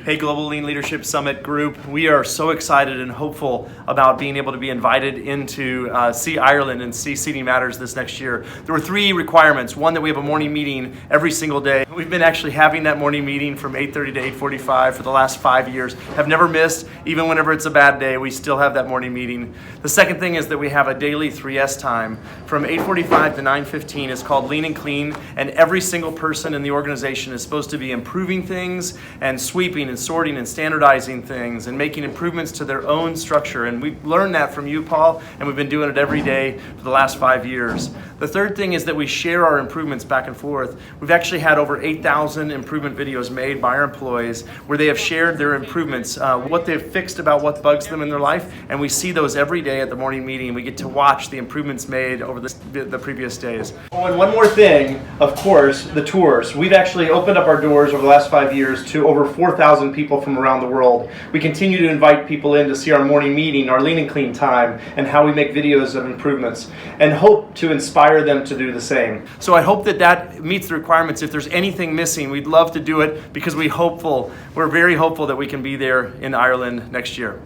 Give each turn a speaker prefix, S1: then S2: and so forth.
S1: Hey, Global Lean Leadership Summit group. We are so excited and hopeful about being able to be invited into see Ireland and see Seating Matters this next year. There were 3 requirements. One, that we have a morning meeting every single day. We've been actually having that morning meeting from 8:30 to 8:45 for the last 5 years. Have never missed, even whenever it's a bad day, we still have that morning meeting. The second thing is that we have a daily 3S time from 8:45 to 9:15. It's called Lean and Clean, and every single person in the organization is supposed to be improving things and sweeping and sorting and standardizing things and making improvements to their own structure. And we've learned that from you, Paul, and we've been doing it every day for the last 5 years. The third thing is that we share our improvements back and forth. We've actually had over 8,000 improvement videos made by our employees where they have shared their improvements, what they've fixed about what bugs them in their life, and we see those every day at the morning meeting. We get to watch the improvements made over the previous days. Oh, and one more thing, of course, the tours. We've actually opened up our doors over the last 5 years to over 4,000 people from around the world. We continue to invite people in to see our morning meeting, our Lean and Clean time, and how we make videos of improvements, and hope to inspire them to do the same. So I hope that that meets the requirements. If there's anything missing, we'd love to do it because we're very hopeful that we can be there in Ireland next year.